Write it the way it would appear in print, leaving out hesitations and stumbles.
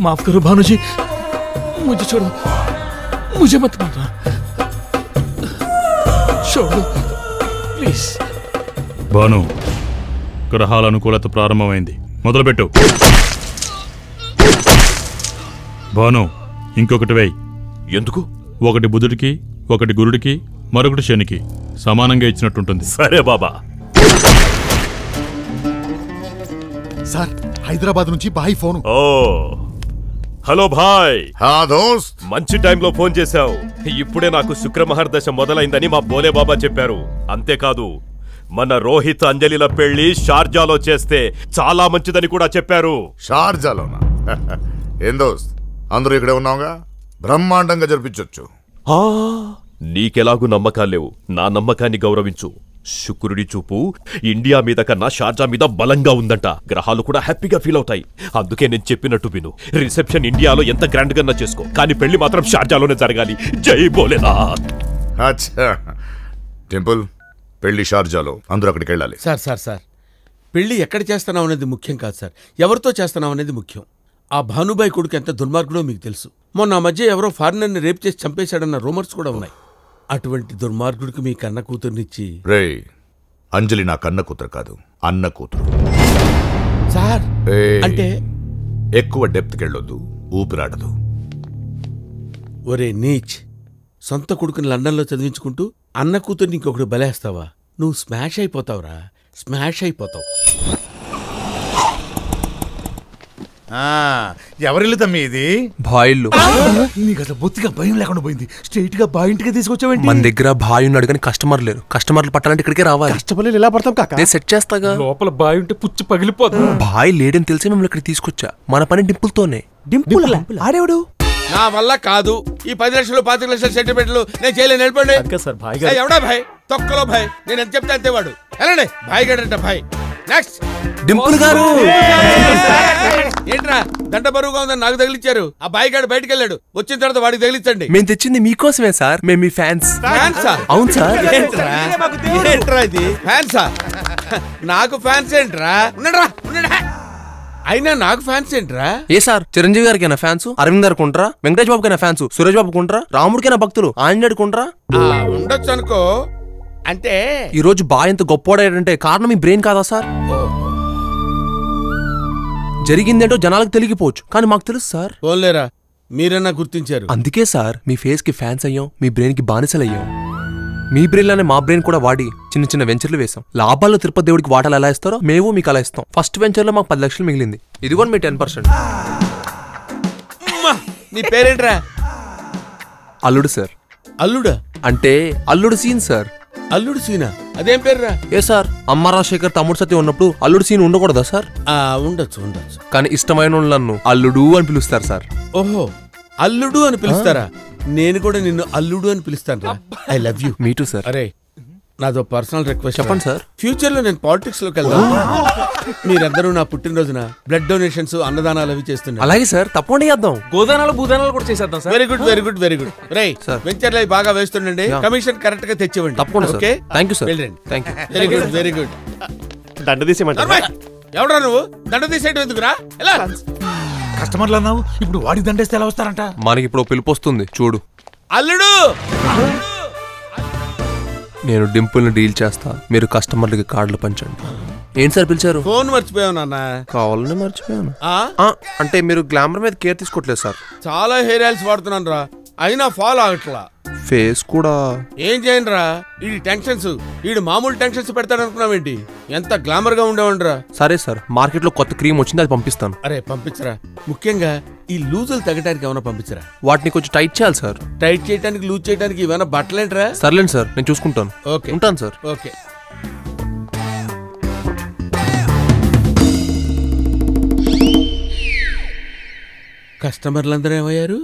माफ करो भानुजी, मुझे छोड़ो, मुझे मत मारना, छोड़ो प्लीज। భాను గ్రహాల అనుకూలత ప్రారంభమైంది, మొదలుపెట్టు. భాను ఇంకొకటి వేయి. ఎందుకు? ఒకటి బుధుడికి, ఒకటి గురుడికి, మరొకటి శనికి సమానంగా ఇచ్చినట్టుంటుంది. సరే బాబా. సార్ హైదరాబాద్ నుంచి బాయ్ ఫోన్. ఓ హలో భాయ్. దోస్త్, మంచి టైంలో ఫోన్ చేశావు. ఇప్పుడే నాకు శుక్రమహర్దశ మొదలైందని మా బోలే బాబా చెప్పారు. అంతేకాదు మన రోహిత్ అంజలిల పెళ్లి షార్జాలో చేస్తే చాలా మంచిదని కూడా చెప్పారు. షార్జాలోనా? ఏం దోస్త్, అందరూ ఇక్కడే ఉన్నావుగా, బ్రహ్మాండంగా జరిపించొచ్చు. నీకెలాగూ నమ్మకాలు లేవు, నా నమ్మకాన్ని గౌరవించు. శుక్రుడి చూపు ఇండియా మీద కన్నా షార్జా మీద బలంగా ఉందంట. గ్రహాలు కూడా హ్యాపీగా ఫీల్ అవుతాయి. అందుకే నేను చెప్పినట్టు విను. రిసెప్షన్ ఇండియాలో ఎంత గ్రాండ్ గా చేసుకో, కానీ పెళ్లి మాత్రం షార్జాలోనే జరగాలి. జై భోలేనాథ్. అచ్చా టెంపుల్, పెళ్లి షార్జాలో, అందరూ అక్కడికి వెళ్ళాలి. సార్ సార్ సార్ పెళ్లి ఎక్కడ చేస్తున్నాం అనేది ముఖ్యం కాదు సార్, ఎవరితో చేస్తున్నాం అనేది ముఖ్యం. ఆ భానుబాయి కొడుకు ఎంత దుర్మార్గుడో మీకు తెలుసు. మొన్న మధ్య ఎవరో ఫారినర్ని రేప్ చేసి చంపేశాడన్న రూమర్స్ కూడా ఉన్నాయి. అటువంటి దుర్మార్గుడికి మీ కన్న కూతుర్నిచ్చి. రే, అంజలి నా కన్న కూతురు కాదు, అన్న కూతురు. సార్ అంటే ఎక్కువ డెప్త్కి వెళ్ళొద్దు, ఊపిరాడదు. ఒరే నీచ్, సొంత కొడుకుని లండన్లో చదివించుకుంటూ అన్న కూతుర్ని ఇంకొకటి బలేస్తావా? నువ్వు స్మాష్ అయిపోతావురా, స్మాష్ అయిపోతావు. ఎవరిల్లు తమ్మి ఇది? బాయిల్లు. నీకు అసలు బొత్తిగా భయం లేకుండా పోయింది. స్ట్రైట్ గా బాయ్ ఇంటికి తీసుకొచ్చావేంటి? మన దగ్గర బాయ్ ఉన్నాడు కానీ కస్టమర్ లేరు. కస్టమర్లు పట్టాలంటే ఇక్కడికే రావాలి. కస్టమర్లు ఎలా పడతాం కాక? నేను సెట్ చేస్తాగా. లోపల బాయ్ ఉంటే పుచ్చి పగిలిపోతుంది. బాయ్ లేడని తెలిసి మిమ్మల్ని ఇక్కడ తీసుకొచ్చా. మన పని డింపుల్తోనే. డింపుల్ ఆడేవాడు? నా వల్ల కాదు. ఈ 10 లక్షలు 25 లక్షల సెంటిమెంట్లు నేను చేయలేను. వెళ్ళిపోండి. ఎవడా భాయ్? తొక్కలో భాయ్. నేను ఎంత చెప్తే అంతేవాడు. వెళ్ళండి. భాయ్ గడంట భాయ్. నెక్స్ట్ డింపుల్ గారు. ఏంట్రా దండ బరువుగా ఉందని నాకు తగిలిచ్చారు. ఆ బాయ్ గాడు బయటకు వెళ్ళాడు. వచ్చిన తర్వాత వాడికి తగిలించండి. మేము తెచ్చింది మీకోసమే సార్. మేము మీ ఫ్యాన్స్. ఫ్యాన్సా? అవును సార్. ఏంట్రా ఇది? ఫ్యాన్సా? నాకు ఫ్యాన్స్ ఏంట్రా? ఉన్నాడ్రా. అయినా నాకు ఫ్యాన్స్ ఏంట్రా? ఏ సార్, చిరంజీవి గారికైనా ఫ్యాన్స్, అరవింద్ గారికి ఉంటారా, వెంకటేష్ బాబుకైనా ఫ్యాన్స్, సురేష్ బాబుకి ఉంటారా, రాముడికైనా భక్తులు, ఆంజనేయుడికి ఉంటారా? ఉండొచ్చు అనుకో. అంటే ఈ రోజు బాయ్ ఎంత గొప్పవాడంటే కారణం మీ బ్రెయిన్ కాదా సార్? జరిగిందేంటో జనాలకు తెలియకపోవచ్చు, కానీ మాకు తెలుసు సార్. పోలేరా, మీరన్నా గుర్తించారు. అందుకే సార్ మీ ఫేస్ కి ఫ్యాన్స్ అయ్యాం, మీ బ్రెయిన్ కి బానిసలయ్యాం. మీ బ్రెయిన్ లోనే మా బ్రెయిన్ కూడా వాడి చిన్న చిన్న వెంచర్లు వేసాం. లాభాల్లో తిరుపతి దేవుడికి వాటాలు ఎలా ఇస్తారో మేము మీకు అలా ఇస్తాం. ఫస్ట్ వెంచర్ లో మాకు 10 లక్షలు మిగిలింది. ఇది కూడా మీ 10%. నీ పేరేంట్రా? అల్లుడు సార్. అల్లుడా? అంటే అల్లుడు సీన్ సార్. అల్లుడు సీనా? అదేం పేర్రా? ఏ సార్, అమ్మ రాజశేఖర్ తమ్ముడు సత్యం ఉన్నప్పుడు అల్లుడు సీన్ ఉండకూడదా సార్? ఉండొచ్చు ఉండొచ్చు. కానీ ఇష్టమైన నన్ను అల్లుడు అని పిలుస్తారు సార్. ఓహో, అల్లుడు అని పిలుస్తారా? నేను కూడా నిన్ను అల్లుడు అని పిలుస్తాను రా. I love you. Me two sir. అరే, నాదో పర్సనల్ రిక్వెస్ట్. చెప్పండి సార్. ఫ్యూచర్ లో నేను పాలిటిక్స్ లోకి వెళ్దాం. మీరందరూ నా పుట్టినరోజున బ్లడ్ డొనేషన్స్, అన్నదానాలు అవి చేస్తున్నారు. అలాగే సార్, తప్పకుండా చేద్దాం. గోదానాలు భూదానాలు కూడా చేసేద్దాం sir. Very good very good very good. రై వెంచర్లు అవి బాగా వేస్తుండండి. కమిషన్ కరెక్ట్ గా తెచ్చివ్వండి. తప్పకుండా sir. Okay, thank you sir. వెళ్ళండి. Thank you. Very good very good. దండ తీసేయమంటారా? ఎవడా నువ్వు? దండ తీసేయడం ఎందుకురా? ఎలా? కస్టమర్లు అన్నావు, ఇప్పుడు వాడికి దండేస్తే ఎలా వస్తారంట? మనకి ఇప్పుడు పిలుపు వస్తుంది చూడు. అల్లుడు, నేను డింపుల్ని డీల్ చేస్తా, మీరు కస్టమర్లకి కార్డులు పంచండి. ఏంటి సార్ పిలిచారు? ఫోన్ మర్చిపోయావు నాన్న. కావాలని మర్చిపోయాను. అంటే మీరు గ్లామర్ మీద కేర్ తీసుకోవట్లేదు సార్. చాలా హెయిర్ ఆయిల్స్ వాడుతున్నాను రా, అయినా ఫాలో అవట్లా. ఫేస్ కూడా ఏం చేయను రా, ఈ టెన్షన్స్, ఈడు మామూలు టెన్షన్స్ పెడతాడు అనుకున్నావేంటి? ఎంత గ్లామర్ గా ఉండేవండ్రా. సరే సార్, మార్కెట్ లో కొత్త క్రీమ్ వచ్చింది, అది పంపిస్తాను. అరే పంపించరా. ముఖ్యంగా ఈ లూజులు తగ్గడానికి ఏమైనా పంపించరా. వాటిని కొంచెం టైట్ చేయాలి సార్. టైట్ చేయడానికి, లూజ్ చేయడానికి ఏమైనా బట్టలేంట్రా? సర్లేండి సార్, నేను చూసుకుంటాను. ఓకే, ఉంటాను సార్. ఓకే. కస్టమర్లందరూ ఏమయ్యారు?